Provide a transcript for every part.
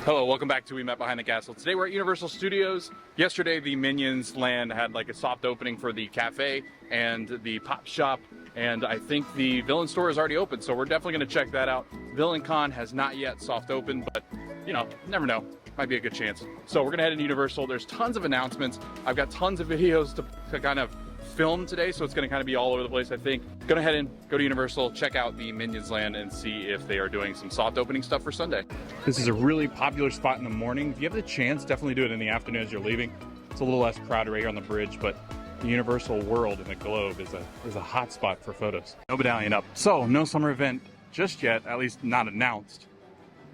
Hello, welcome back to We Met Behind the Castle. Today we're at Universal Studios. Yesterday the Minions land had like a soft opening for the cafe and the pop shop, and I think the Villain store is already open, so we're definitely going to check that out. Villian-Con has not yet soft opened, but you know, never know. Might be a good chance. So we're going to head into Universal. There's tons of announcements. I've got tons of videos to kind of film today, so it's going to kind of be all over the place. I think gonna head in, go to Universal, check out the Minions land, and see if they are doing some soft opening stuff for Sunday. This is a really popular spot in the morning. If you have the chance, definitely do it in the afternoon as you're leaving. It's a little less crowded right here on the bridge, but the Universal World in the globe is a hot spot for photos. No medallion up, so no summer event just yet, at least not announced.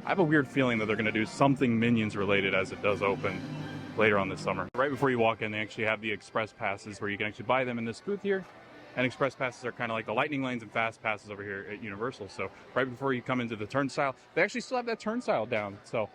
I have a weird feeling that they're going to do something Minions related as it does open later on this summer. Right before you walk in, they actually have the express passes where you can actually buy them in this booth here. And express passes are kind of like the lightning lanes and fast passes over here at Universal. So right before you come into the turnstile, they actually still have that turnstile down. So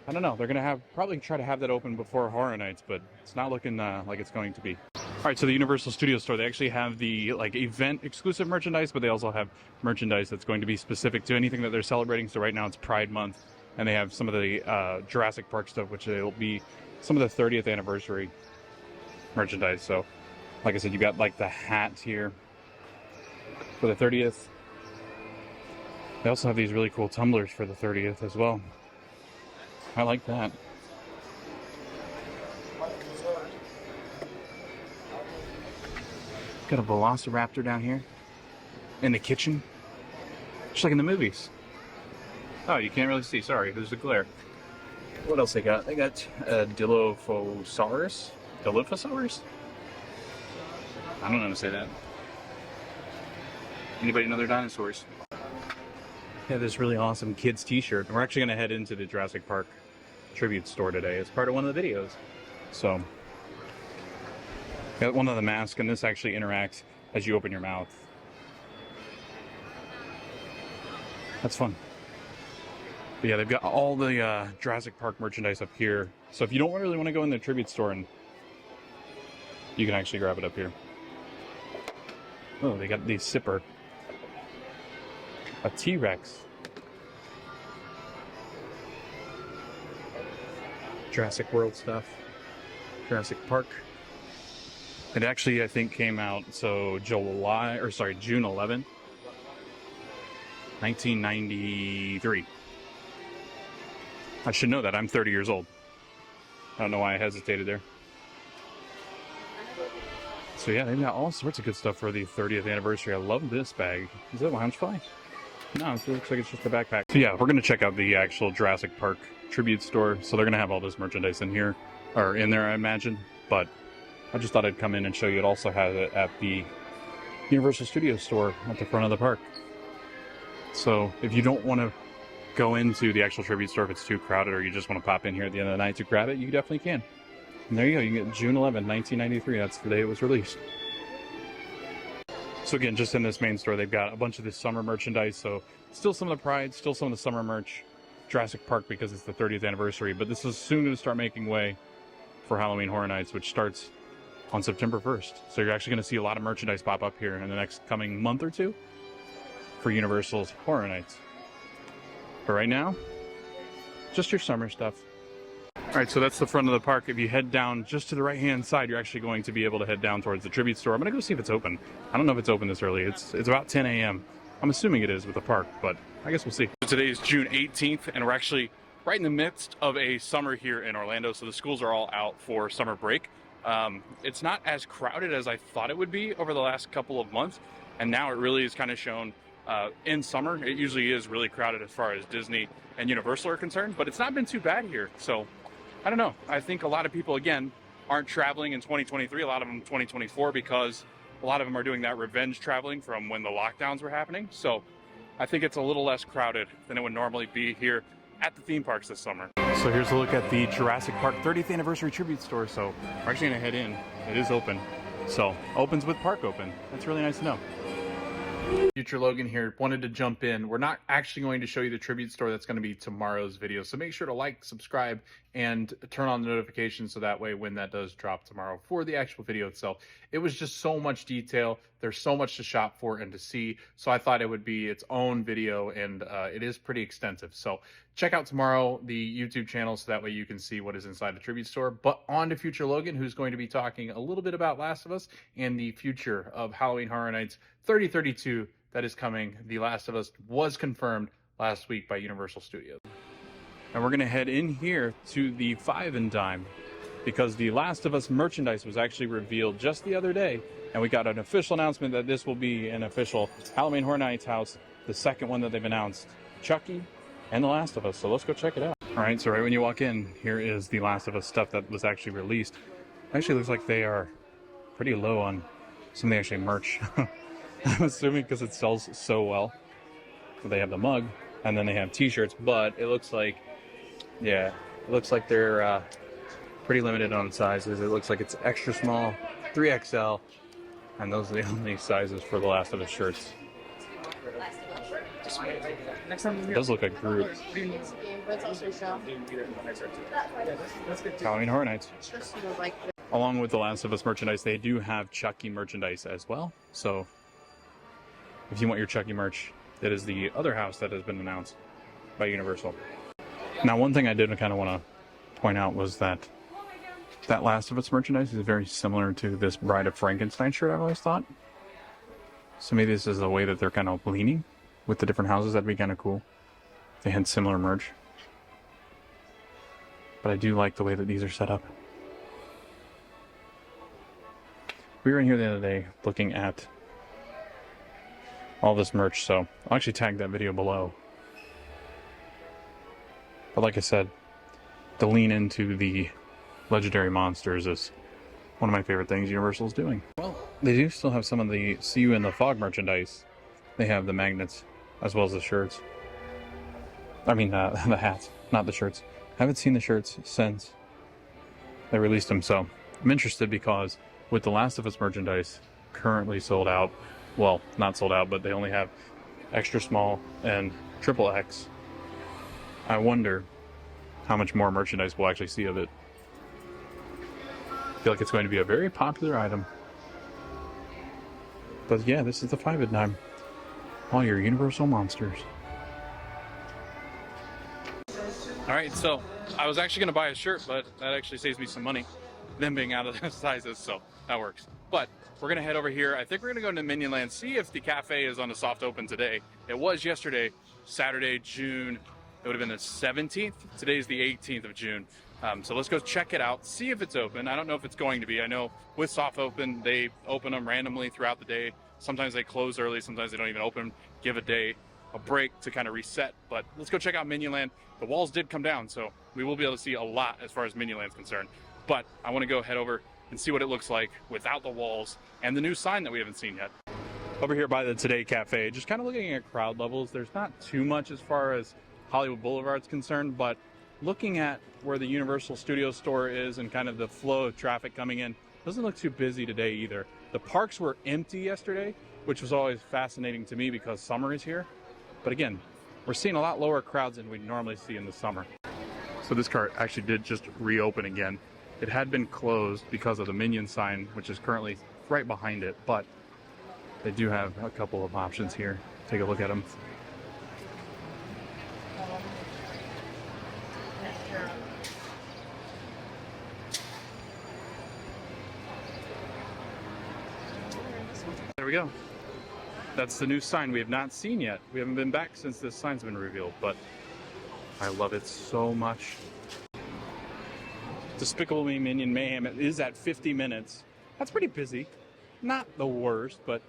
I don't know, they're going to probably try to have that open before Horror Nights, but it's not looking like it's going to be. All right, so the Universal Studios store, they actually have the like event exclusive merchandise, but they also have merchandise that's going to be specific to anything that they're celebrating. So right now it's Pride Month, and they have some of the Jurassic Park stuff, which will be some of the 30th anniversary merchandise. So like I said, you got like the hat here for the 30th. They also have these really cool tumblers for the 30th as well. I like that. Got a velociraptor down here in the kitchen, just like in the movies. Oh, you can't really see. Sorry, there's the glare. What else they got? They got a Dilophosaurus? Dilophosaurus? I don't know how to say that. Anybody know their dinosaurs? Yeah, this really awesome kids t-shirt. We're actually going to head into the Jurassic Park tribute store today as part of one of the videos. So, got one of the masks, and this actually interacts as you open your mouth. That's fun. But yeah, they've got all the Jurassic Park merchandise up here. So if you don't really want to go in the tribute store, and you can actually grab it up here. Oh, they got the Sipper. A T-Rex. Jurassic World stuff. Jurassic Park. It actually, I think, came out, so June 11, 1993. I should know that. I'm 30 years old. I don't know why I hesitated there. So yeah, they've got all sorts of good stuff for the 30th anniversary. I love this bag. Is that a Loungefly? No, it looks like it's just a backpack. So yeah, we're going to check out the actual Jurassic Park tribute store. So they're going to have all this merchandise in here, or in there, I imagine. But I just thought I'd come in and show you. It also has it at the Universal Studios store at the front of the park. So if you don't want to go into the actual tribute store if it's too crowded, or you just want to pop in here at the end of the night to grab it, you definitely can. And there you go, you can get June 11, 1993. That's the day it was released. So again, just in this main store, they've got a bunch of this summer merchandise. So still some of the Pride, still some of the summer merch. Jurassic Park because it's the 30th anniversary, but this is soon going to start making way for Halloween Horror Nights, which starts on September 1st. So you're actually going to see a lot of merchandise pop up here in the next coming month or two for Universal's Horror Nights. But right now, just your summer stuff. All right, so that's the front of the park. If you head down just to the right-hand side, you're actually going to be able to head down towards the tribute store. I'm going to go see if it's open. I don't know if it's open this early. It's about 10 a.m. I'm assuming it is with the park, but I guess we'll see. Today is June 18th, and we're actually right in the midst of a summer here in Orlando, so the schools are all out for summer break. It's not as crowded as I thought it would be over the last couple of months, and now it really is kind of shown in summer. It usually is really crowded as far as Disney and Universal are concerned, but it's not been too bad here. So I don't know. I think a lot of people, again, aren't traveling in 2023, a lot of them 2024, because a lot of them are doing that revenge traveling from when the lockdowns were happening. So I think it's a little less crowded than it would normally be here at the theme parks this summer. So here's a look at the Jurassic Park 30th anniversary tribute store. So we're actually gonna head in. It is open. So opens with park open. That's really nice to know. Future Logan here, wanted to jump in. We're not actually going to show you the tribute store. That's going to be tomorrow's video. So make sure to like, subscribe, and turn on the notifications so that way when that does drop tomorrow for the actual video itself. It was just so much detail. There's so much to shop for and to see. So I thought it would be its own video, and it is pretty extensive. So Check out tomorrow the YouTube channel so that way you can see what is inside the tribute store. But on to Future Logan, who's going to be talking a little bit about Last of Us and the future of Halloween Horror Nights 3032 that is coming. The Last of Us was confirmed last week by Universal Studios. And we're going to head in here to the Five and Dime because the Last of Us merchandise was actually revealed just the other day. And we got an official announcement that this will be an official Halloween Horror Nights house, the second one that they've announced. Chucky and The Last of Us. So let's go check it out. All right, so right when you walk in, here is The Last of Us stuff that was actually released. Actually looks like they are pretty low on some of the actually merch. I'm assuming because it sells so well. They have the mug, and then they have t-shirts, but it looks like, yeah, it looks like they're pretty limited on sizes. It looks like it's extra small, 3XL, and those are the only sizes for The Last of Us shirts. It does look like Groot. Halloween Horror Nights. Along with The Last of Us merchandise, they do have Chucky merchandise as well. So if you want your Chucky merch, that is the other house that has been announced by Universal. Now, one thing I did kind of want to point out was that Last of Us merchandise is very similar to this Bride of Frankenstein shirt, I've always thought. So maybe this is the way that they're kind of leaning with the different houses. That'd be kind of cool. They had similar merch. But I do like the way that these are set up. We were in here the other day looking at all this merch, so I'll actually tag that video below. But like I said, the lean into the legendary monsters is one of my favorite things Universal's doing. Well, they do still have some of the See You in the Fog merchandise. They have the magnets as well as the shirts. I mean, the hats, not the shirts. I haven't seen the shirts since they released them, so I'm interested because with the Last of Us merchandise currently sold out, well, not sold out, but they only have extra small and XXX. I wonder how much more merchandise we'll actually see of it. I feel like it's going to be a very popular item. But yeah, this is the Five and Dime. All your Universal monsters. Alright, so I was actually going to buy a shirt, but that actually saves me some money. Them being out of the sizes, so that works. But we're going to head over here. I think we're going to go into Minion Land, see if the cafe is on a soft open today. It was yesterday, Saturday, June. It would have been the 17th. Today's the 18th of June. So let's go check it out, see if it's open. I don't know if it's going to be. I know with soft open, they open them randomly throughout the day. Sometimes they close early, sometimes they don't even open, give a day a break to kind of reset. But let's go check out Minion Land. The walls did come down, so we will be able to see a lot as far as Minion Land's concerned. But I want to go head over and see what it looks like without the walls and the new sign that we haven't seen yet. Over here by the Today Cafe, just kind of looking at crowd levels, there's not too much as far as Hollywood Boulevard's concerned, but looking at where the Universal Studios store is and kind of the flow of traffic coming in, doesn't look too busy today either. The parks were empty yesterday, which was always fascinating to me because summer is here. But again, we're seeing a lot lower crowds than we normally see in the summer. So this cart actually did just reopen again. It had been closed because of the Minion sign, which is currently right behind it, but they do have a couple of options here. Take a look at them. There we go. That's the new sign we have not seen yet. We haven't been back since this sign's been revealed, but I love it so much. Despicable Me Minion Mayhem is at 50 minutes. That's pretty busy. Not the worst, but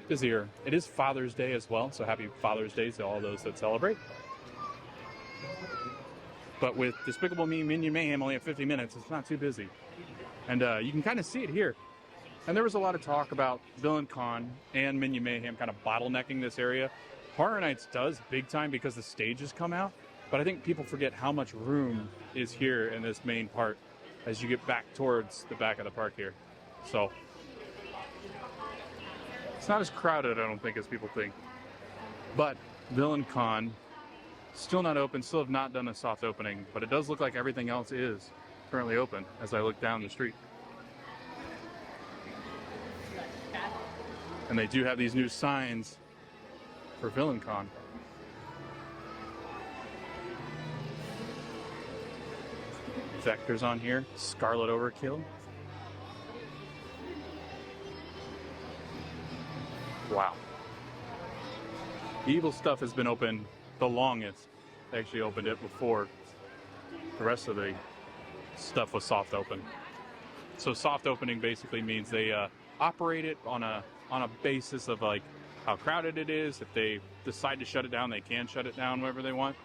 busier. It is Father's Day as well, so happy Father's Day to all those that celebrate. But with Despicable Me Minion Mayhem only at 50 minutes, it's not too busy. And you can kind of see it here. And there was a lot of talk about Villian-Con and Minion Mayhem kind of bottlenecking this area. Horror Nights does big time because the stages come out, but I think people forget how much room is here in this main part as you get back towards the back of the park here. So it's not as crowded, I don't think, as people think. But Villian-Con, still not open, still have not done a soft opening, but it does look like everything else is currently open as I look down the street. And they do have these new signs for Villian-Con. vectors on here. Scarlet Overkill. Wow. Evil Stuff has been open the longest. They actually opened it before the rest of the stuff was soft open. So soft opening basically means they operate it on a basis of like how crowded it is. If they decide to shut it down, they can shut it down whenever they want,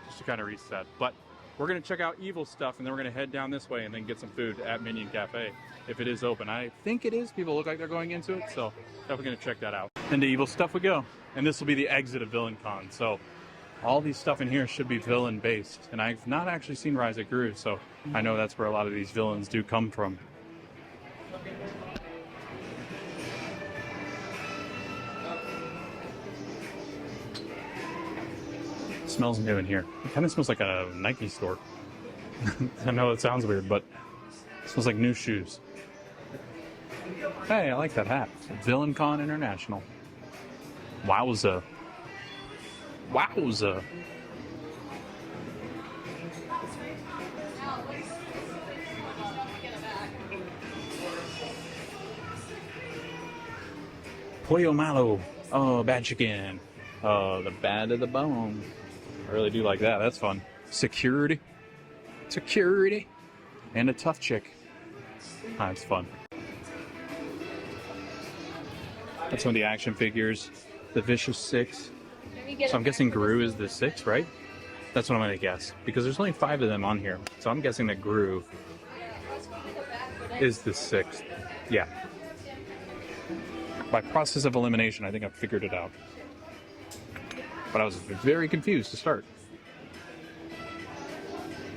just to kind of reset. But we're going to check out Evil Stuff, and then we're going to head down this way and then get some food at Minion Cafe if it is open. I think it is. People look like they're going into it, so definitely going to check that out. Into Evil Stuff we go. And this will be the exit of Villian-Con. So all these stuff in here should be villain based. And I've not actually seen Rise of Gru, so I know that's where a lot of these villains do come from. It smells new in here. It kind of smells like a Nike store. I know it sounds weird, but it smells like new shoes. Hey, I like that hat. Villian-Con International. Wowza. Wowza. Pollo Malo. Oh, bad chicken. Oh, the bad of the bone. I really do like that. That's fun. Security. Security. And a tough chick. That's fun. That's some of the action figures. The Vicious 6. So I'm guessing Gru is the 6, right? That's what I'm going to guess. Because there's only 5 of them on here. So I'm guessing that Gru is the 6th. Yeah. By process of elimination, I think I've figured it out. But I was very confused to start.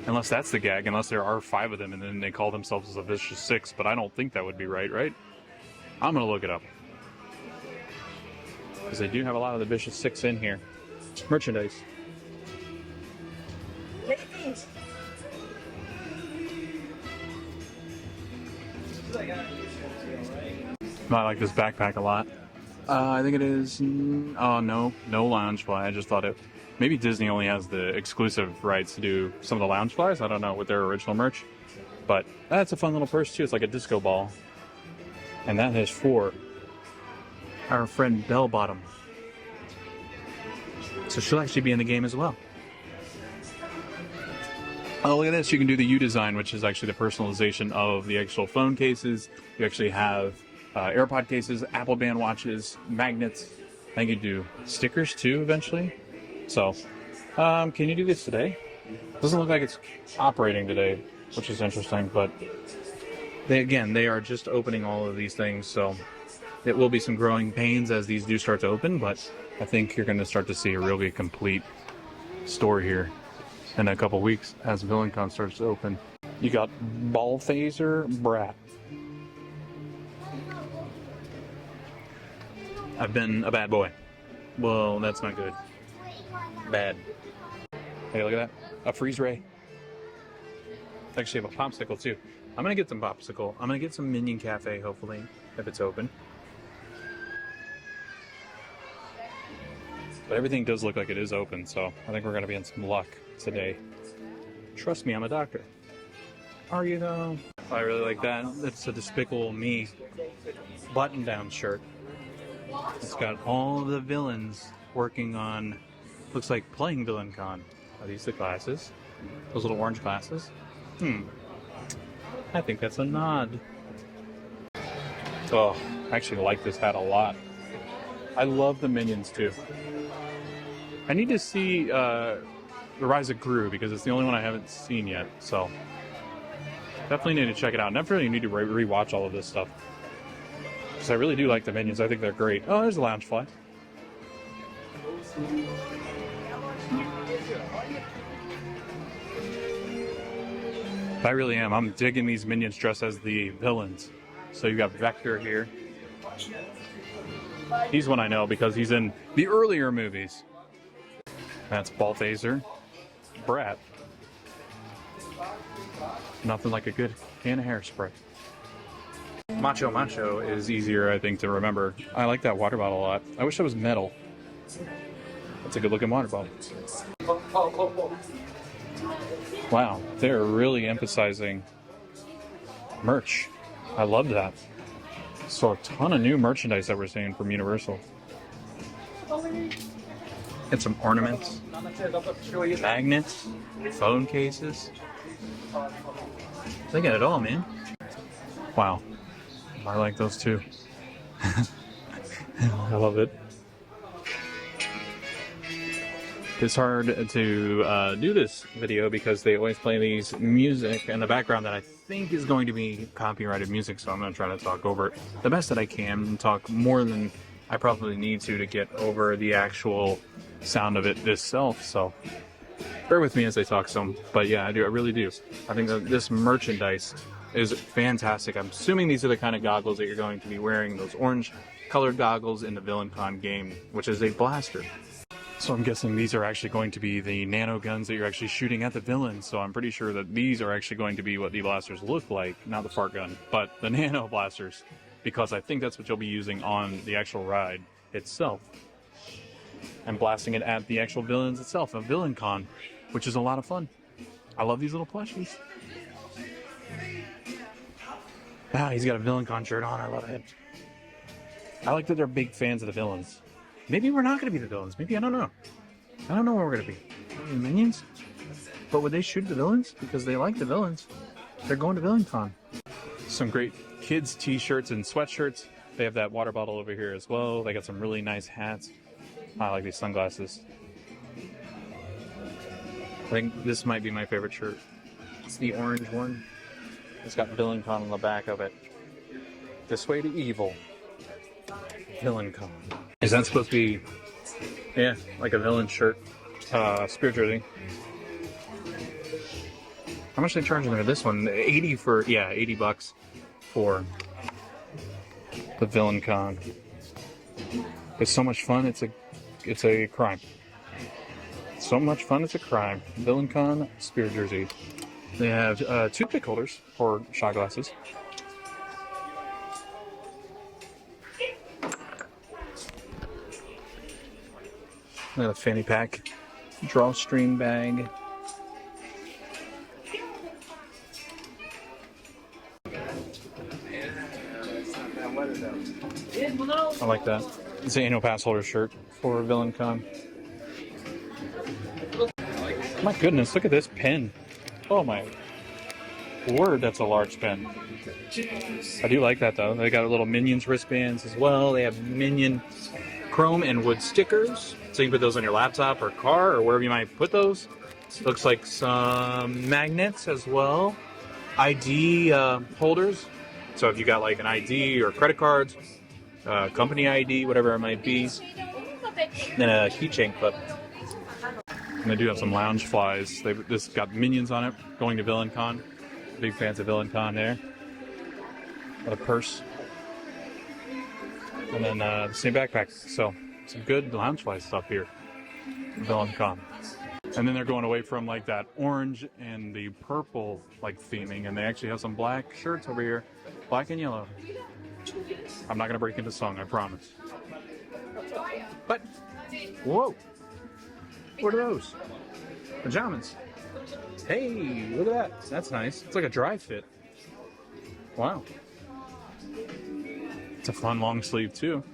Unless that's the gag, unless there are 5 of them and then they call themselves the Vicious 6. But I don't think that would be right? I'm going to look it up. Because they do have a lot of the Vicious 6 in here. Merchandise. I like this backpack a lot. I think it is... Oh, no Loungefly. I just thought it... Maybe Disney only has the exclusive rights to do some of the Loungeflies. I don't know, with their original merch. But that's a fun little purse, too. It's like a disco ball. And that has 4. Our friend Bell Bottom. So she'll actually be in the game as well. Oh, look at this. You can do the U design, which is actually the personalization of the actual phone cases. You actually have AirPod cases, Apple Band watches, magnets. I think you do stickers too eventually. So, can you do this today? Doesn't look like it's operating today, which is interesting, but they are just opening all of these things, so it will be some growing pains as these do start to open, but I think you're going to start to see a really complete store here in a couple weeks as Villian-Con starts to open. You got Ball Phaser Brat. I've been a bad boy. Well, that's not good. Bad. Hey, look at that. A freeze ray. I actually have a popsicle too. I'm going to get some popsicle. I'm going to get some Minion Cafe, hopefully, if it's open. But everything does look like it is open, so I think we're going to be in some luck today. Trust me, I'm a doctor. Are you though? I really like that. It's a Despicable Me button-down shirt. It's got all of the villains working on, looks like playing Villian-Con. Are these the glasses? Those little orange glasses? I think that's a nod. Oh, I actually like this hat a lot. I love the Minions too. I need to see the Rise of Gru because it's the only one I haven't seen yet. So definitely need to check it out. Definitely need to rewatch all of this stuff because I really do like the Minions. I think they're great. Oh, there's a Loungefly. I really am. I'm digging these Minions dressed as the villains. So you got Vector here. He's one I know because he's in the earlier movies. That's Ball Phaser Brat. Nothing like a good can of hairspray. Macho is easier, I think, to remember. I like that water bottle a lot. I wish it was metal. That's a good looking water bottle. Wow, they're really emphasizing merch. I love that. So a ton of new merchandise that we're seeing from Universal. And some ornaments, magnets, phone cases. They got it all, man. Wow. I like those too. I love it. It's hard to do this video because they always play these music in the background that I think is going to be copyrighted music, so I'm going to try to talk over it the best that I can and talk more than I probably need to get over the actual sound of it itself, so bear with me as I talk some. But yeah, I really do. I think that this merchandise is fantastic. I'm assuming these are the kind of goggles that you're going to be wearing, those orange colored goggles in the Villian-Con game, which is a blaster. So I'm guessing these are actually going to be the nano guns that you're actually shooting at the villains. So I'm pretty sure that these are actually going to be what the blasters look like, not the fart gun, but the nano blasters, because I think that's what you'll be using on the actual ride itself. And blasting it at the actual villains itself, a Villian-Con, which is a lot of fun. I love these little plushies. Ah, he's got a Villian-Con shirt on. I love it. I like that they're big fans of the villains. Maybe we're not going to be the villains. Maybe, I don't know. I don't know where we're going to be. The minions? But would they shoot the villains? Because they like the villains. They're going to Villian-Con. Some great kids t-shirts and sweatshirts. They have that water bottle over here as well. They got some really nice hats. I like these sunglasses. I think this might be my favorite shirt. It's the orange one. It's got Villian-Con on the back of it. This way to evil. Villian-Con. Is that supposed to be, yeah, like a villain shirt, spirit jersey? How much are they charging for this one? 80 for, yeah, 80 bucks for the Villian-Con. It's so much fun. It's a crime. So much fun. It's a crime. Villian-Con spirit jersey. They have toothpick holders for shot glasses. Look at the fanny pack, drawstring bag. I like that. It's an annual pass holder shirt for Villian-Con. My goodness, look at this pen. Oh my word, that's a large pen. I do like that though. They got a little Minions wristbands as well. They have Minion chrome and wood stickers. So you can put those on your laptop or car or wherever you might put those. Looks like some magnets as well. ID holders. So if you got like an ID or credit cards, company ID, whatever it might be. Then a keychain clip. And they do have some lounge flies. This got Minions on it, going to Villian-Con. Big fans of Villian-Con there. Got a purse. And then the same backpack. So some good lounge fly stuff here. Villian-Con. And then they're going away from like that orange and the purple like theming, and they actually have some black shirts over here. Black and yellow. I'm not gonna break into song, I promise. But whoa! What are those? Pajamas. Hey, look at that. That's nice. It's like a dry fit. Wow. It's a fun long sleeve too.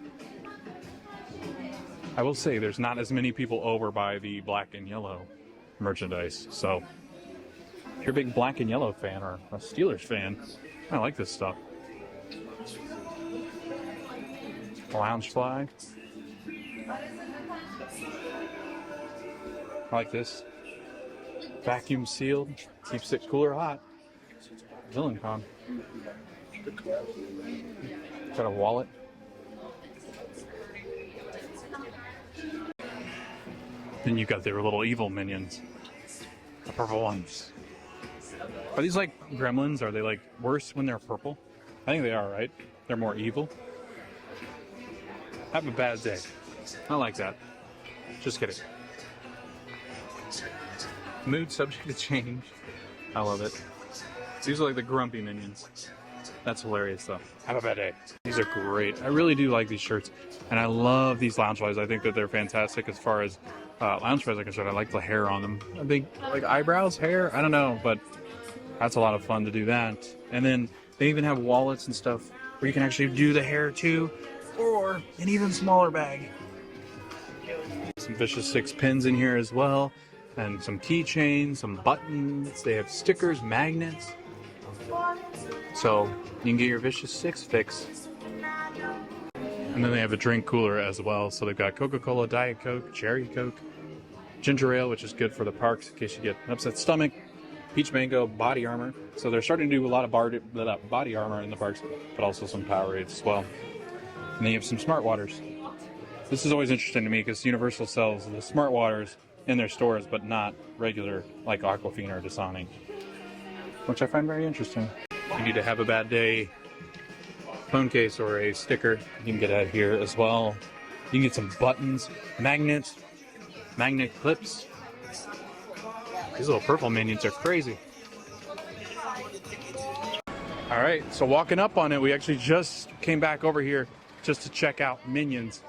I will say there's not as many people over by the black and yellow merchandise. So if you're a big black and yellow fan or a Steelers fan, I like this stuff. Lounge fly. I like this. Vacuum sealed. Keeps it cooler hot. Villian-Con. Got a wallet. Then you got their little evil minions. The purple ones. Are these like gremlins? Are they like worse when they're purple? I think they are, right? They're more evil. Have a bad day. I like that. Just kidding. Mood subject to change. I love it. These are like the grumpy minions. That's hilarious though. Have a bad day. These are great. I really do like these shirts. And I love these lounge flies. I think that they're fantastic as far as lounge chairs, like I said, I like the hair on them. A big, like, eyebrows, hair, I don't know, but that's a lot of fun to do that. And then they even have wallets and stuff where you can actually do the hair too, or an even smaller bag. Some Vicious 6 pins in here as well, and some keychains, some buttons. They have stickers, magnets. So you can get your Vicious 6 fix. And then they have a drink cooler as well. So they've got Coca-Cola, Diet Coke, Cherry Coke, ginger ale, which is good for the parks in case you get an upset stomach, peach mango, body armor. So they're starting to do a lot of body armor in the parks, but also some Powerades as well. And they have some smart waters. This is always interesting to me because Universal sells the smart waters in their stores, but not regular like Aquafina or Dasani, which I find very interesting. If you need to have a bad day, phone case or a sticker, you can get that here as well. You can get some buttons, magnets, magnet clips. These little purple minions are crazy. All right, so walking up on it, we actually just came back over here just to check out Minions,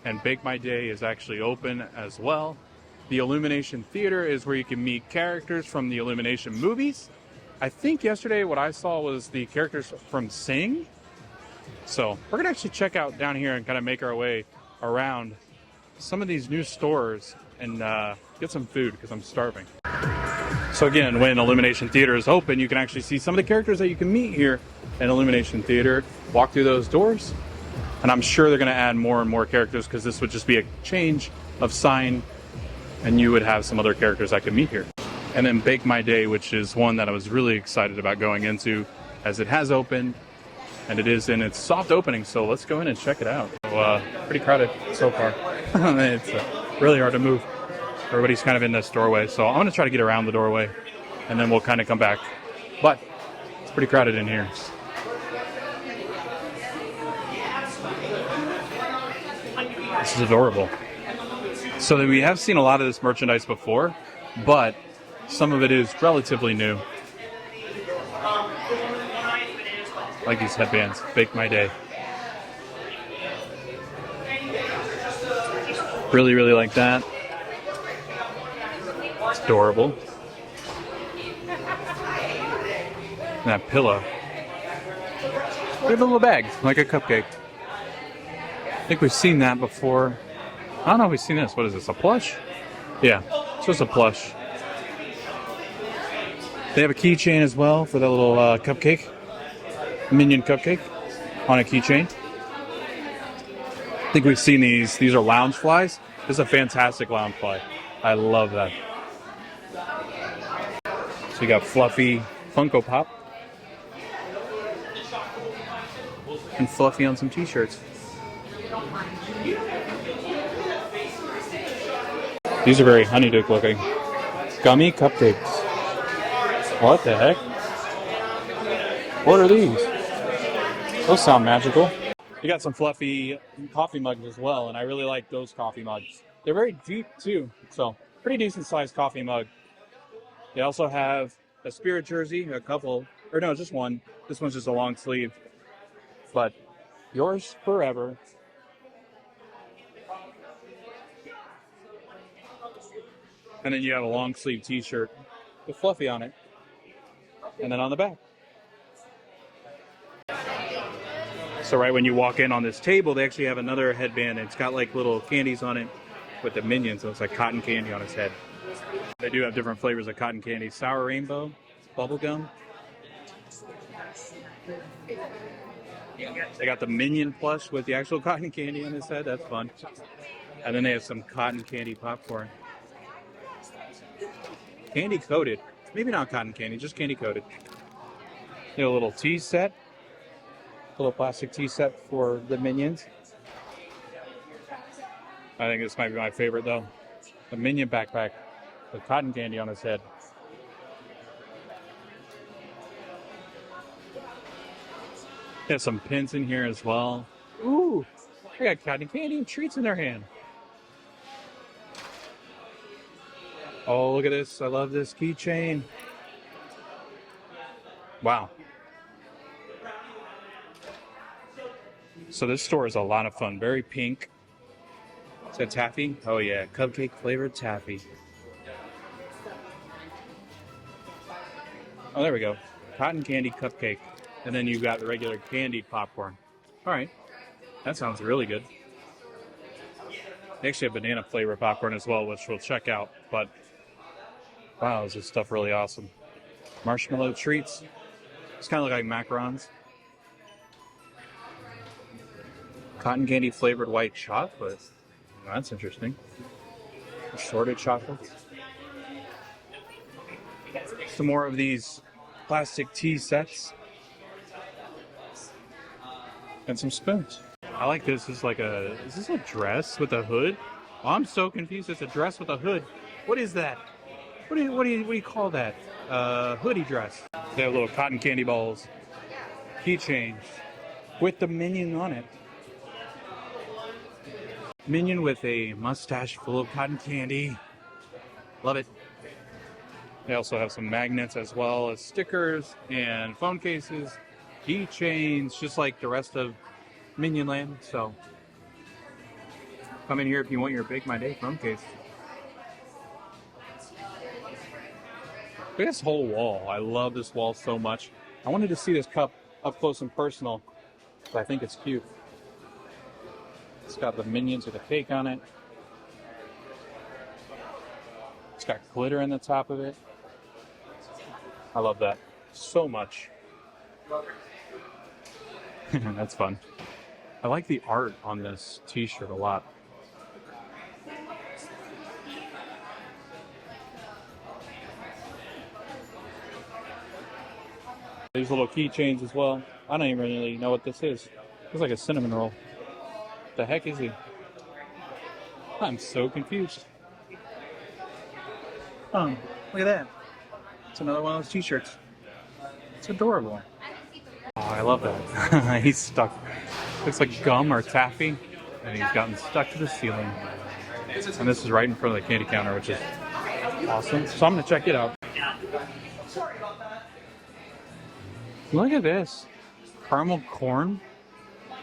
and Bake My Day is actually open as well. The Illumination Theater is where you can meet characters from the Illumination movies. I think yesterday what I saw was the characters from Sing. So we're gonna actually check out down here and kind of make our way around some of these new stores and get some food because I'm starving. So again, when Illumination Theater is open, you can actually see some of the characters that you can meet here in Illumination Theater. Walk through those doors, and I'm sure they're gonna add more and more characters because this would just be a change of sign, and you would have some other characters I could meet here. And then Bake My Day, which is one that I was really excited about going into, as it has opened, and it is in its soft opening, so let's go in and check it out. So, pretty crowded so far. It's really hard to move. Everybody's kind of in this doorway, so I'm going to try to get around the doorway, and then we'll kind of come back. But it's pretty crowded in here. This is adorable. So we have seen a lot of this merchandise before, but some of it is relatively new. Like these headbands, Bake My Day. Really, really like that. It's adorable. And that pillow. We have a little bag, like a cupcake. I think we've seen that before. I don't know if we've seen this. What is this, a plush? Yeah, it's just a plush. They have a keychain as well for that little cupcake. Minion cupcake on a keychain. I think we've seen these. These are lounge flies. This is a fantastic lounge fly. I love that. So you got Fluffy Funko Pop. And Fluffy on some t-shirts. These are very honeydew looking. Gummy cupcakes. What the heck? What are these? Those sound magical. You got some fluffy coffee mugs as well, and I really like those coffee mugs. They're very deep too, so pretty decent sized coffee mug. They also have a Spirit jersey, a couple, or no, just one. This one's just a long sleeve, but yours forever. And then you have a long sleeve t-shirt with Fluffy on it, and then on the back. So right when you walk in on this table, they actually have another headband. It's got like little candies on it with the Minions. So it's like cotton candy on its head. They do have different flavors of cotton candy. Sour rainbow, bubblegum. They got the Minion plush with the actual cotton candy on his head. That's fun. And then they have some cotton candy popcorn. Candy coated. Maybe not cotton candy, just candy coated. You know, a little tea set. Little plastic tea set for the Minions. I think this might be my favorite though. The Minion backpack with cotton candy on his head. They have some pins in here as well. Ooh, they got cotton candy and treats in their hand. Oh, look at this. I love this keychain. Wow. So this store is a lot of fun. Very pink. Is that taffy? Oh yeah, cupcake flavored taffy. Oh, there we go. Cotton candy cupcake. And then you've got the regular candied popcorn. All right, that sounds really good. They actually have banana flavor popcorn as well, which we'll check out. But wow, is this stuff really awesome. Marshmallow treats. It's kind of look like macarons. Cotton candy flavored white chocolate. That's interesting. Assorted chocolates. Some more of these plastic tea sets. And some spoons. I like this. Is this a dress with a hood? Oh, I'm so confused. It's a dress with a hood. What is that? What do you call that? Hoodie dress. They have little cotton candy balls. Keychains. With the Minion on it. Minion with a mustache full of cotton candy. Love it. They also have some magnets as well as stickers and phone cases, keychains, just like the rest of Minion Land. So come in here if you want your Bake My Day phone case. Look at this whole wall. I love this wall so much. I wanted to see this cup up close and personal, but I think it's cute. It's got the Minions with a cake on it. It's got glitter in the top of it. I love that so much. That's fun. I like the art on this t-shirt a lot. These little keychains as well. I don't even really know what this is. Looks like a cinnamon roll. What the heck is he? I'm so confused. Oh, look at that. It's another one of those t-shirts. It's adorable. Oh, I love that. He's stuck. Looks like gum or taffy, and he's gotten stuck to the ceiling. And this is right in front of the candy counter, which is awesome. So I'm going to check it out. Look at this. Caramel corn,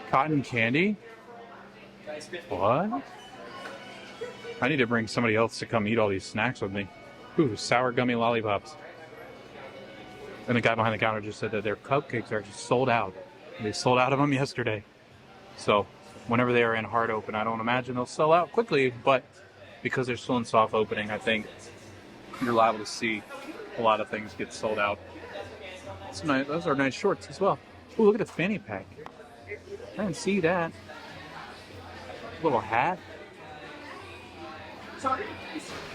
cotton candy. What? I need to bring somebody else to come eat all these snacks with me. Ooh, sour gummy lollipops. And the guy behind the counter just said that their cupcakes are just sold out. They sold out of them yesterday. So whenever they are in hard open, I don't imagine they'll sell out quickly, but because they're still in soft opening, I think you're liable to see a lot of things get sold out. Nice. Those are nice shorts as well. Ooh, look at the fanny pack. I didn't see that. Little hat.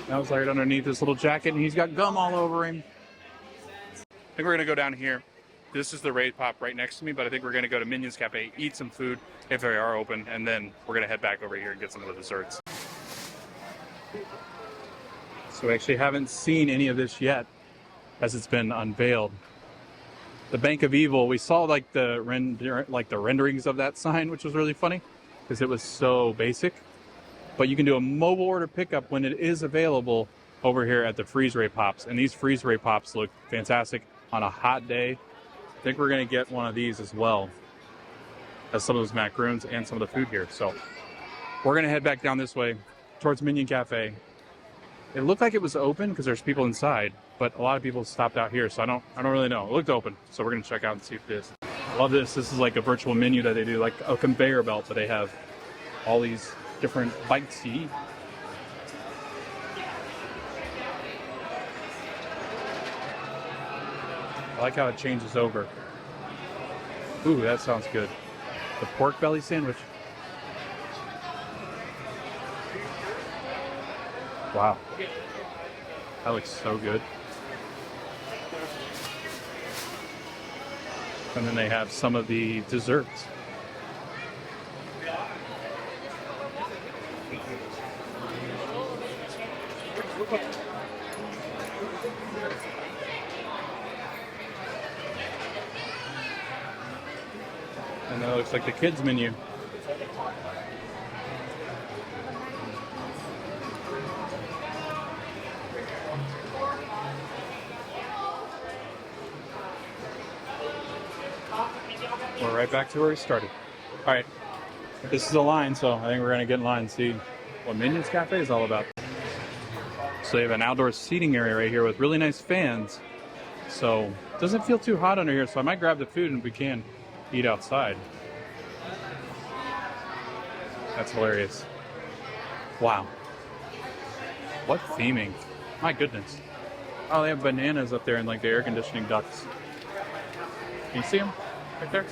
That was right underneath this little jacket, and he's got gum all over him. I think we're going to go down here. This is the Raid Pop right next to me, but I think we're going to go to Minion's Cafe, eat some food if they are open, and then we're going to head back over here and get some of the desserts. So we actually haven't seen any of this yet, as it's been unveiled. The Bank of Evil, we saw like the renderings of that sign, which was really funny because it was so basic. But you can do a mobile order pickup when it is available over here at the Freeze Ray Pops, and these Freeze Ray Pops look fantastic on a hot day. I think we're going to get one of these as well as some of those macaroons and some of the food here. So we're going to head back down this way towards Minion Cafe. It looked like it was open because there's people inside, but a lot of people stopped out here, so I don't really know. It looked open, so we're going to check out and see if it is. I love this. This is like a virtual menu that they do, like a conveyor belt that they have all these different bites to eat. I like how it changes over. Ooh, that sounds good. The pork belly sandwich. Wow. That looks so good. And then they have some of the desserts. And that looks like the kids menu. We're right back to where we started. All right, this is a line, so I think we're gonna get in line and see what Minions Cafe is all about. So they have an outdoor seating area right here with really nice fans. So it doesn't feel too hot under here, so I might grab the food and we can eat outside. That's hilarious. Wow. What theming? My goodness. Oh, they have bananas up there in like the air conditioning ducts. Can you see them? Right there?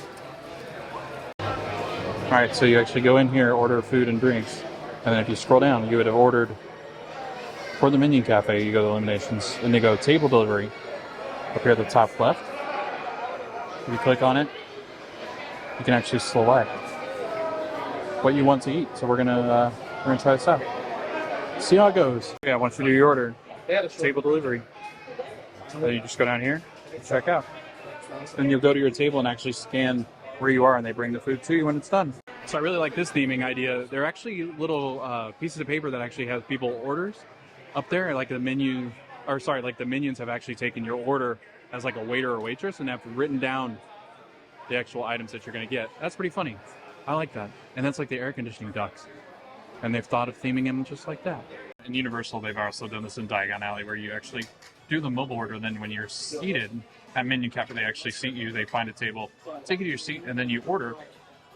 Alright, so you actually go in here, order food and drinks, and then if you scroll down, you would have ordered for the Minion Cafe, you go to Illuminations, and they go table delivery up here at the top left. If you click on it, you can actually select what you want to eat. So we're gonna try this out. See how it goes. Yeah, once you do your order, table delivery. Then you just go down here, check out. Then you'll go to your table and actually scan where you are, and they bring the food to you when it's done. So I really like this theming idea. They're actually little pieces of paper that actually have people orders up there, like the menu, or sorry, like the Minions have actually taken your order as like a waiter or waitress and have written down the actual items that you're going to get. That's pretty funny. I like that. And that's like the air conditioning ducts. And they've thought of theming them just like that. In Universal, they've also done this in Diagon Alley where you actually do the mobile order. Then when you're seated at Minion Cafe, they actually seat you. They find a table, take you to your seat, and then you order.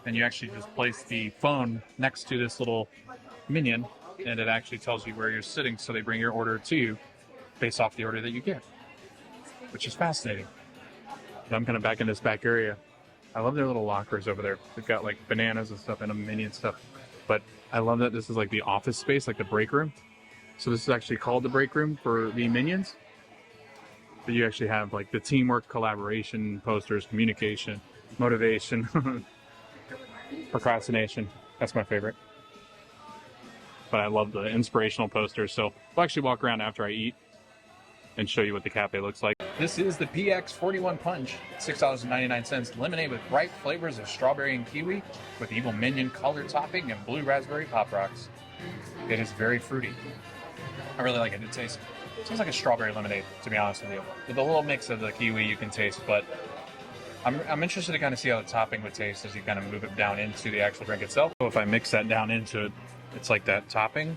And you actually just place the phone next to this little Minion, and it actually tells you where you're sitting. So they bring your order to you based off the order that you get, which is fascinating. But I'm kind of back in this back area. I love their little lockers over there. They've got like bananas and stuff and a Minion stuff. But I love that this is like the office space, like the break room. So this is actually called the break room for the Minions. But you actually have like the teamwork, collaboration, posters, communication, motivation, procrastination. That's my favorite. But I love the inspirational posters. So we'll actually walk around after I eat and show you what the cafe looks like. This is the PX41 Punch, $6.99. Lemonade with bright flavors of strawberry and kiwi with evil Minion color topping and blue raspberry Pop Rocks. It is very fruity. I really like it. It tastes like a strawberry lemonade, to be honest with you. With a little mix of the kiwi you can taste, but I'm interested to kind of see how the topping would taste as you kind of move it down into the actual drink itself. So if I mix that down into it, it's like that topping.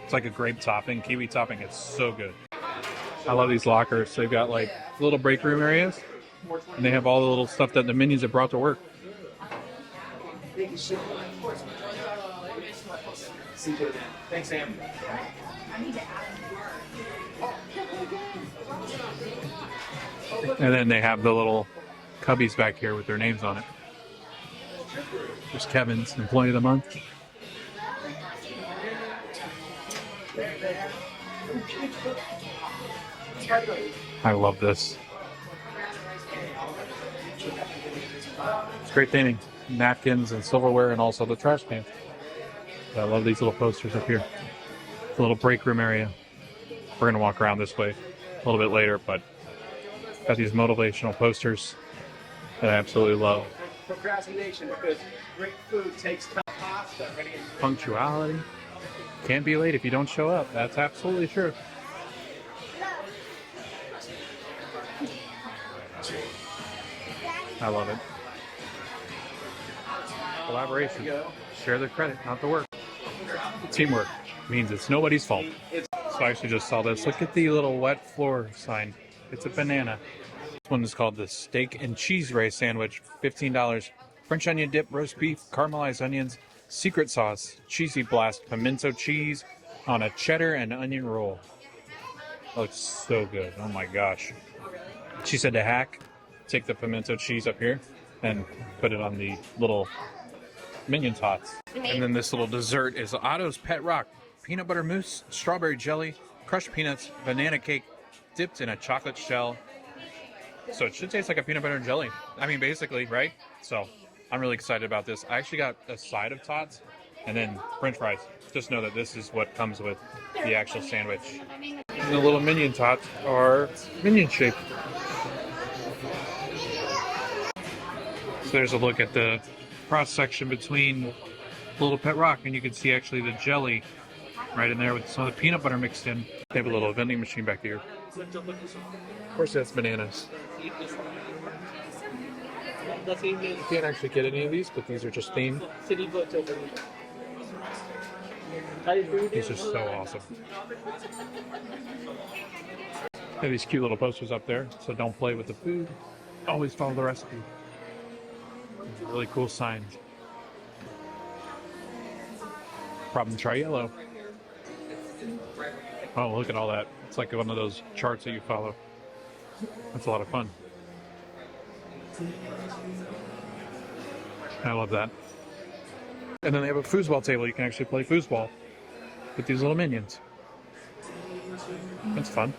It's like a grape topping, kiwi topping. It's so good. I love these lockers. They've got like little break room areas, and they have all the little stuff that the Minions have brought to work. Thanks, Sam. And then they have the little cubbies back here with their names on it. There's Kevin's Employee of the Month. I love this. It's great theming. Napkins and silverware and also the trash can. I love these little posters up here. The little break room area. We're going to walk around this way a little bit later, but got these motivational posters that I absolutely love. Procrastination, because great food takes time. Punctuality. Can't be late if you don't show up. That's absolutely true. I love it. Collaboration. Share the credit, not the work. Teamwork means it's nobody's fault. So I actually just saw this. Look at the little wet floor sign. It's a banana. This one is called the steak and cheese ray sandwich, $15. French onion dip, roast beef, caramelized onions, secret sauce, cheesy blast, pimento cheese on a cheddar and onion roll. Looks so good. Oh my gosh. She said to hack, take the pimento cheese up here and put it on the little Minion tots. And then this little dessert is Otto's Pet Rock. Peanut butter mousse, strawberry jelly, crushed peanuts, banana cake, dipped in a chocolate shell. So it should taste like a peanut butter and jelly. I mean, basically, right? So I'm really excited about this. I actually got a side of tots and then French fries. Just know that this is what comes with the actual sandwich. And the little Minion tots are Minion shaped. So there's a look at the cross section between Little Pet Rock, and you can see actually the jelly right in there with some of the peanut butter mixed in. They have a little vending machine back here. Of course, that's bananas. You can't actually get any of these, but these are just themed. These are so awesome. They have these cute little posters up there, so don't play with the food. Always follow the recipe. Really cool signs. Problem, try yellow. Oh, look at all that. It's like one of those charts that you follow. That's a lot of fun. I love that. And then they have a foosball table. You can actually play foosball with these little minions. That's fun.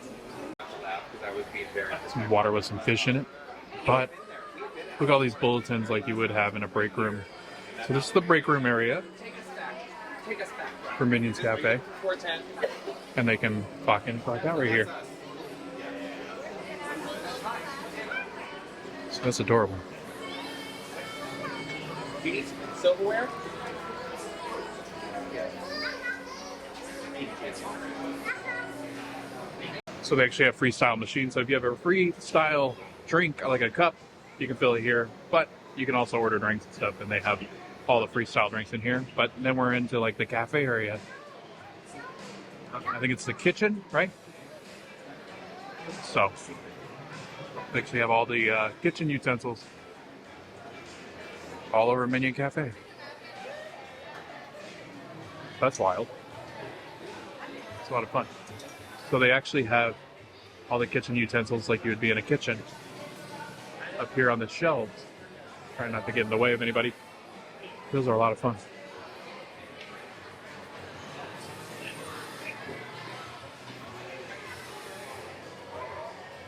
Some water with some fish in it. But look at all these bulletins like you would have in a break room. So this is the break room area for Minions Cafe. And they can clock in and clock out right here. So that's adorable. Do you need silverware? So they actually have freestyle machines. So if you have a freestyle drink, like a cup, you can fill it here. But you can also order drinks and stuff, and they have all the freestyle drinks in here. But then we're into like the cafe area. I think it's the kitchen, right? So they actually have all the kitchen utensils all over Minion Cafe. That's wild. It's a lot of fun. So they actually have all the kitchen utensils like you would be in a kitchen up here on the shelves. Trying not to get in the way of anybody. Those are a lot of fun.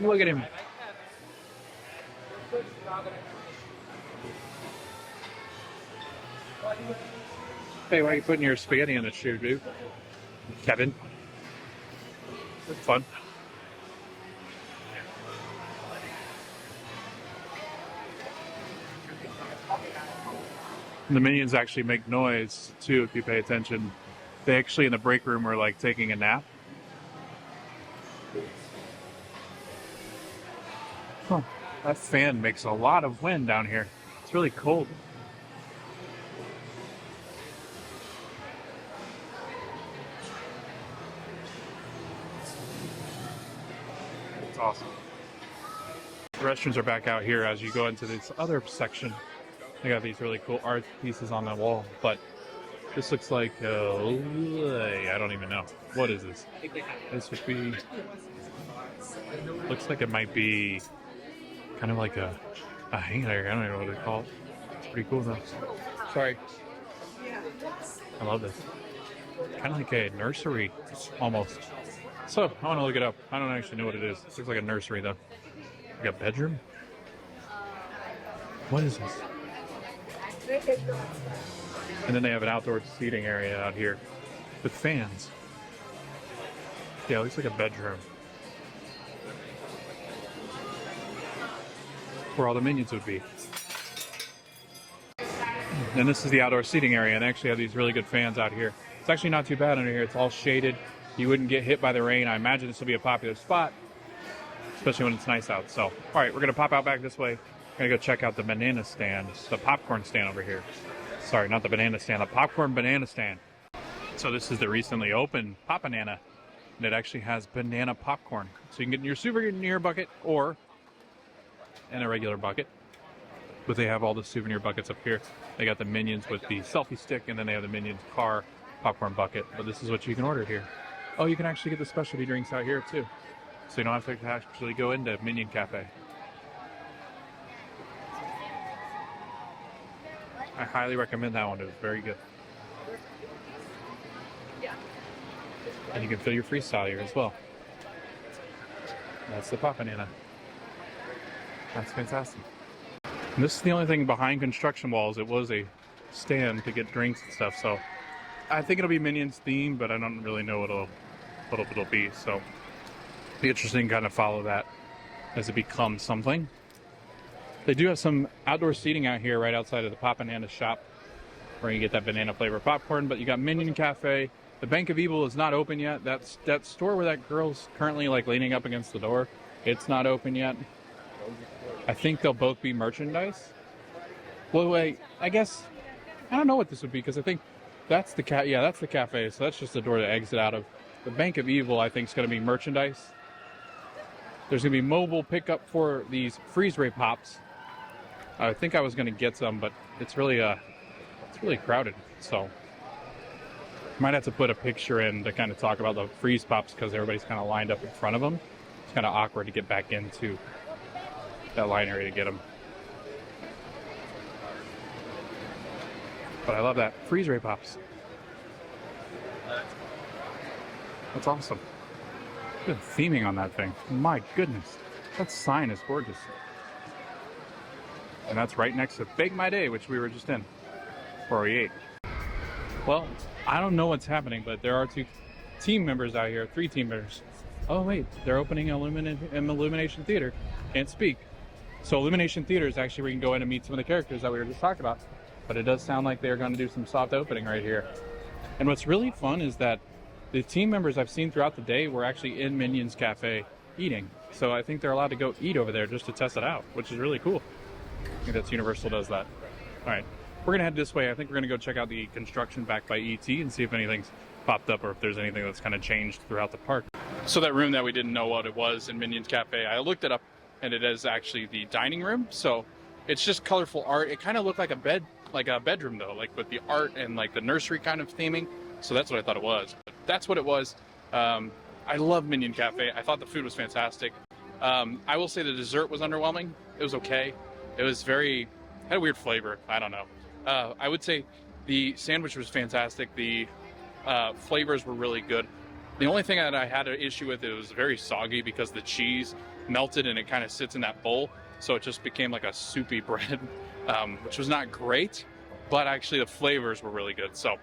Look at him. Hey, why are you putting your spaghetti in the shoe, dude? Kevin. That's fun. And the minions actually make noise too if you pay attention. They actually in the break room are like taking a nap. Huh. That fan makes a lot of wind down here. It's really cold. It's awesome. The restrooms are back out here as you go into this other section. They got these really cool art pieces on the wall, but this looks like, I don't even know. What is this? This would be, looks like it might be kind of like a hanger. I don't even know what they call it. It's pretty cool though. Sorry. I love this. Kind of like a nursery, almost. So, I want to look it up. I don't actually know what it is. It looks like a nursery though. Like a bedroom? What is this? And then they have an outdoor seating area out here with fans. Yeah, it looks like a bedroom. Where all the minions would be. And this is the outdoor seating area, and they actually have these really good fans out here. It's actually not too bad under here. It's all shaded. You wouldn't get hit by the rain. I imagine this will be a popular spot, especially when it's nice out. So, all right, we're going to pop out back this way. We're going to go check out the banana stand, the popcorn stand over here. Sorry, not the banana stand, the popcorn banana stand. So this is the recently opened Pop Banana, and it actually has banana popcorn. So you can get in your souvenir bucket or in a regular bucket. But they have all the souvenir buckets up here. They got the Minions with the selfie stick, and then they have the Minions car popcorn bucket. But this is what you can order here. Oh, you can actually get the specialty drinks out here too. So you don't have to actually go into Minion Cafe. I highly recommend that one. It was very good. And you can fill your freestyle here as well. That's the Pop Banana. That's fantastic. And this is the only thing behind construction walls. It was a stand to get drinks and stuff. So I think it'll be Minions themed, but I don't really know what it'll be. So it'll be interesting to kind of follow that as it becomes something. They do have some outdoor seating out here right outside of the Pop Banana shop where you get that banana flavor popcorn, but you got Minion Cafe. The Bank of Evil is not open yet. That store where that girl's currently like leaning up against the door, it's not open yet. I think they'll both be merchandise. Well, wait, I guess, I don't know what this would be because I think That's the yeah, that's the cafe. So that's just the door to exit out of. The Bank of Evil, I think, is going to be merchandise. There's going to be mobile pickup for these freeze ray pops. I think I was going to get some, but it's really crowded. So might have to put a picture in to kind of talk about the freeze pops because everybody's kind of lined up in front of them. It's kind of awkward to get back into that line area to get them. But I love that. Freeze ray pops. That's awesome. Good theming on that thing. My goodness. That sign is gorgeous. And that's right next to Bake My Day, which we were just in. Where we ate. Well, I don't know what's happening, but there are 2 team members out here. 3 team members. Oh wait, they're opening an Illumination Theater. Can't speak. So Illumination Theater is actually where you can go in and meet some of the characters that we were just talking about. But it does sound like they're going to do some soft opening right here. And what's really fun is that the team members I've seen throughout the day were actually in Minions Cafe eating. So I think they're allowed to go eat over there just to test it out, which is really cool. I think that's Universal does that. All right, we're going to head this way. I think we're going to go check out the construction back by ET and see if anything's popped up or if there's anything that's kind of changed throughout the park. So that room that we didn't know what it was in Minions Cafe, I looked it up and it is actually the dining room. So it's just colorful art. It kind of looked like a bed, like a bedroom though, like with the art and like the nursery kind of theming. So that's what I thought it was. But that's what it was. I love Minion Cafe. I thought the food was fantastic. I will say the dessert was underwhelming. It was okay. It was had a weird flavor. I don't know. I would say the sandwich was fantastic. The flavors were really good. The only thing that I had an issue with, it was very soggy because the cheese melted and it kind of sits in that bowl. So it just became like a soupy bread, which was not great, but actually the flavors were really good. So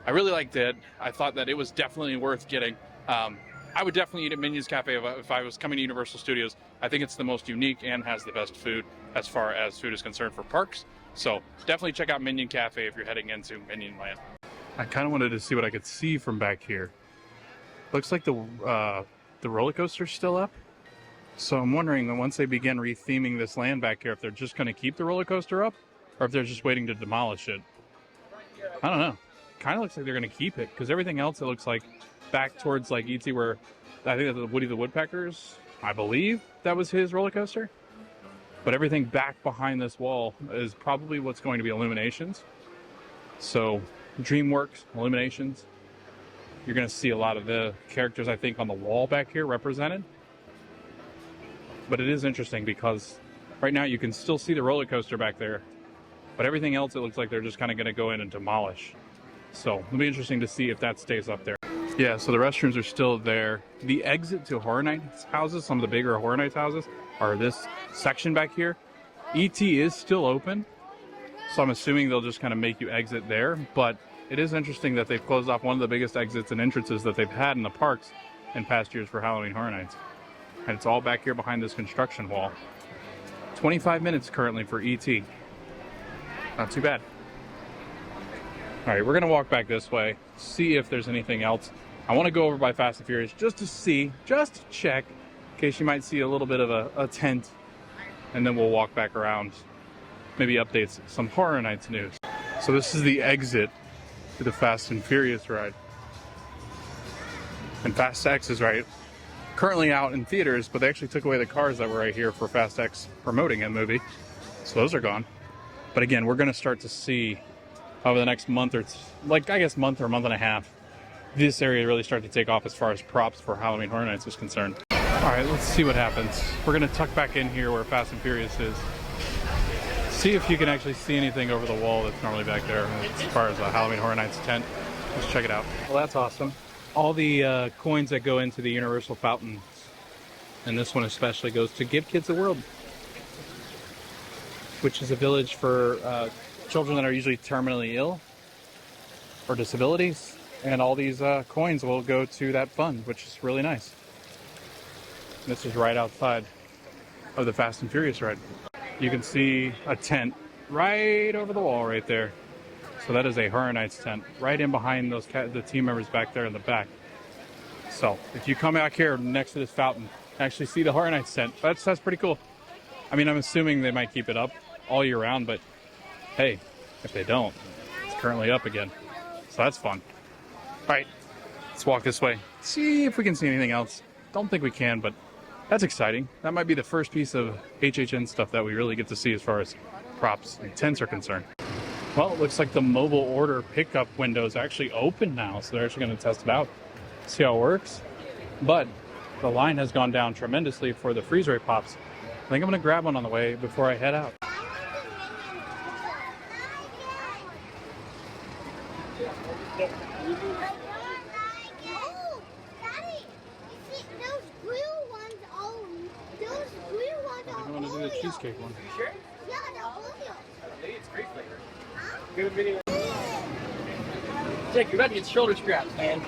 I really liked it. I thought that it was definitely worth getting. I would definitely eat at Minions Cafe if I was coming to Universal Studios. I think it's the most unique and has the best food as far as food is concerned for parks. So definitely check out Minion Cafe if you're heading into Minion Land. I kind of wanted to see what I could see from back here. Looks like the roller coaster's still up. So I'm wondering that once they begin re-theming this land back here, if they're just going to keep the roller coaster up or if they're just waiting to demolish it. I don't know. Kind of looks like they're going to keep it because everything else it looks like back towards like ET where I think that's the Woody the Woodpecker's, I believe that was his roller coaster. But everything back behind this wall is probably what's going to be Illuminations. So DreamWorks, Illuminations. You're going to see a lot of the characters I think on the wall back here represented. But it is interesting because right now you can still see the roller coaster back there. But everything else it looks like they're just kind of going to go in and demolish. So it'll be interesting to see if that stays up there. Yeah, so the restrooms are still there. The exit to Horror Nights houses, some of the bigger Horror Nights houses, are this section back here. ET is still open, so I'm assuming they'll just kind of make you exit there. But it is interesting that they've closed off one of the biggest exits and entrances that they've had in the parks in past years for Halloween Horror Nights. And it's all back here behind this construction wall. 25 minutes currently for ET. Not too bad. All right, we're going to walk back this way, see if there's anything else. I want to go over by Fast and Furious just to see, just to check, in case you might see a little bit of a tent, and then we'll walk back around, maybe updates some Horror Nights news. So this is the exit to the Fast and Furious ride. And Fast X is currently out in theaters, but they actually took away the cars that were right here for Fast X promoting a movie. So those are gone. But again, we're going to start to see over the next month or month or month and a half, this area really start to take off as far as props for Halloween Horror Nights is concerned. All right, let's see what happens. We're going to tuck back in here where Fast and Furious is. See if you can actually see anything over the wall that's normally back there as far as a Halloween Horror Nights tent. Let's check it out. Well, that's awesome. All the coins that go into the Universal fountains, and this one especially, goes to Give Kids a World, which is a village for children that are usually terminally ill or disabilities. And all these coins will go to that fund, which is really nice. And this is right outside of the Fast and Furious ride. You can see a tent right over the wall right there. So that is a Horror Nights tent right in behind those the team members back there in the back. So if you come back here next to this fountain, actually see the Horror Nights tent. That's pretty cool. I mean, I'm assuming they might keep it up all year round, but hey, if they don't, it's currently up again. So that's fun. All right, let's walk this way. See if we can see anything else. Don't think we can, but that's exciting. That might be the first piece of HHN stuff that we really get to see as far as props and tents are concerned. Well, it looks like the mobile order pickup window is actually open now, so they're actually going to test it out, see how it works. But the line has gone down tremendously for the freeze ray pops. I think I'm going to grab one on the way before I head out. I want to do the cheesecake one. You sure? Yeah, no, It's great flavor. Good video. Jake, you're about to get shoulder straps, man.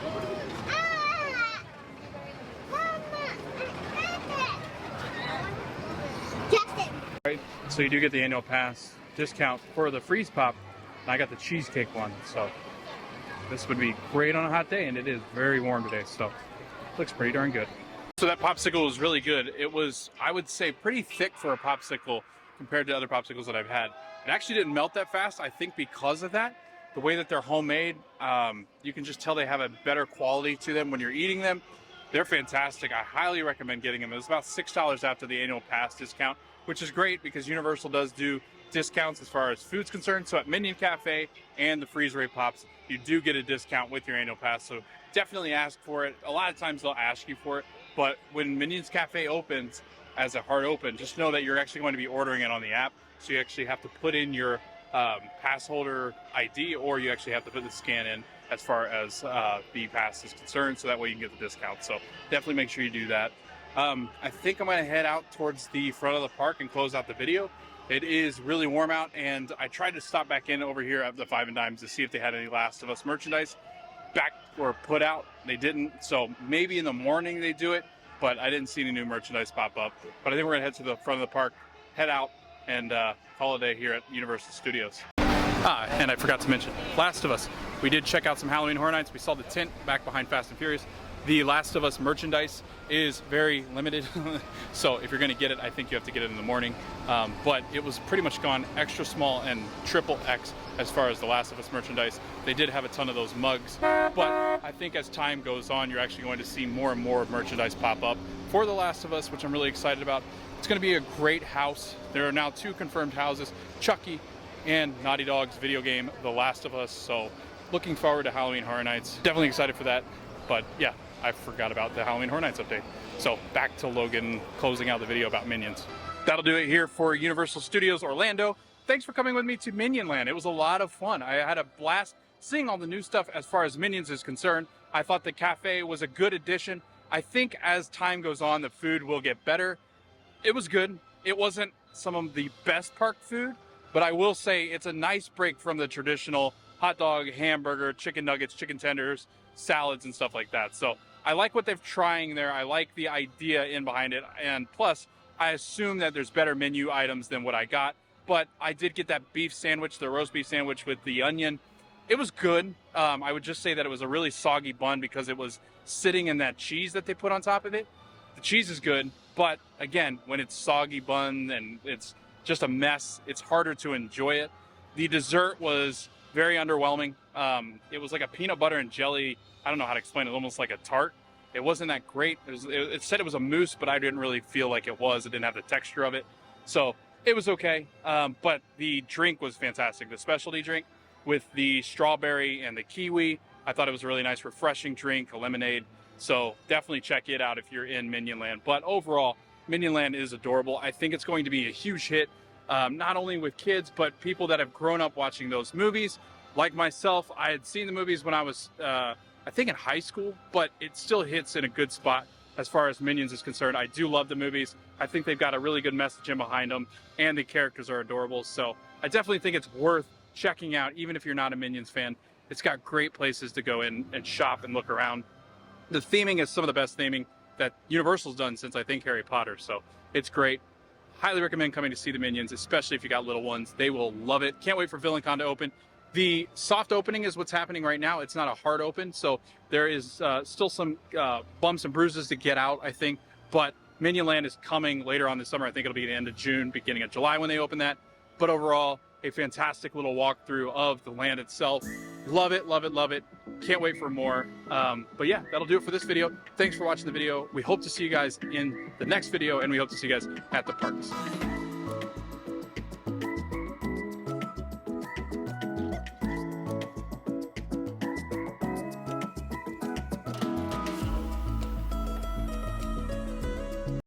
Right, so you do get the annual pass discount for the freeze pop, and I got the cheesecake one, so this would be great on a hot day, and it is very warm today, so looks pretty darn good. So that popsicle was really good. It was, I would say, pretty thick for a popsicle compared to other popsicles that I've had. It actually didn't melt that fast, I think because of that. The way that they're homemade, you can just tell they have a better quality to them when you're eating them. They're fantastic. I highly recommend getting them. It was about $6 after the annual pass discount, which is great because Universal does do discounts as far as food's concerned. So at Minion Cafe and the freeze ray pops, you do get a discount with your annual pass. So definitely ask for it. A lot of times they'll ask you for it, but when Minion's Cafe opens as a hard open, just know that you're actually going to be ordering it on the app. So you actually have to put in your pass holder ID, or you actually have to put the scan in as far as the pass is concerned, so that way you can get the discount. So definitely make sure you do that. I think I'm going to head out towards the front of the park and close out the video. It is really warm out, and I tried to stop back in over here at the Five and Dimes to see if they had any Last of Us merchandise back or put out. They didn't, so maybe in the morning they do it, but I didn't see any new merchandise pop up. But I think we're going to head to the front of the park, head out, and call it a day here at Universal Studios. And I forgot to mention, Last of Us. We did check out some Halloween Horror Nights. We saw the tent back behind Fast and Furious. The Last of Us merchandise is very limited, so if you're going to get it, I think you have to get it in the morning. But it was pretty much gone extra small and triple X as far as the Last of Us merchandise. They did have a ton of those mugs, but I think as time goes on, you're actually going to see more and more merchandise pop up for The Last of Us, which I'm really excited about. It's going to be a great house. There are now 2 confirmed houses, Chucky and Naughty Dog's video game, The Last of Us. So looking forward to Halloween Horror Nights. Definitely excited for that. But yeah, I forgot about the Halloween Horror Nights update. So back to Logan closing out the video about Minions. That'll do it here for Universal Studios Orlando. Thanks for coming with me to Minion Land. It was a lot of fun. I had a blast seeing all the new stuff as far as Minions is concerned. I thought the cafe was a good addition. I think as time goes on, the food will get better. It was good. It wasn't some of the best park food, but I will say it's a nice break from the traditional hot dog, hamburger, chicken nuggets, chicken tenders, salads, and stuff like that. So I like what they're trying there. I like the idea in behind it. And plus, I assume that there's better menu items than what I got. But I did get that beef sandwich, the roast beef sandwich with the onion. It was good. I would just say that it was a really soggy bun because it was sitting in that cheese that they put on top of it. The cheese is good, but again, when it's soggy bun and it's just a mess, it's harder to enjoy it. The dessert was very underwhelming. It was like a peanut butter and jelly. I don't know how to explain it. Almost like a tart. It wasn't that great. It said it was a mousse, but I didn't really feel like it was. It didn't have the texture of it. So it was okay. But the drink was fantastic. The specialty drink with the strawberry and the kiwi. I thought it was a really nice, refreshing drink, a lemonade. So definitely check it out if you're in Minion Land. But overall, Minion Land is adorable. I think it's going to be a huge hit, not only with kids, but people that have grown up watching those movies. Like myself, I had seen the movies when I was, I think in high school, but it still hits in a good spot as far as Minions is concerned. I do love the movies. I think they've got a really good message in behind them, and the characters are adorable. So I definitely think it's worth checking out, even if you're not a Minions fan. It's got great places to go in and shop and look around. The theming is some of the best theming that Universal's done since, I think, Harry Potter. So it's great. Highly recommend coming to see the Minions, especially if you got little ones. They will love it. Can't wait for Villian-Con to open. The soft opening is what's happening right now. It's not a hard open, so there is still some bumps and bruises to get out, I think. But Minion Land is coming later on this summer. I think it'll be the end of June, beginning of July when they open that. But overall, a fantastic little walkthrough of the land itself. Love it, love it, love it. Can't wait for more. But yeah, that'll do it for this video. Thanks for watching the video. We hope to see you guys in the next video, and we hope to see you guys at the parks.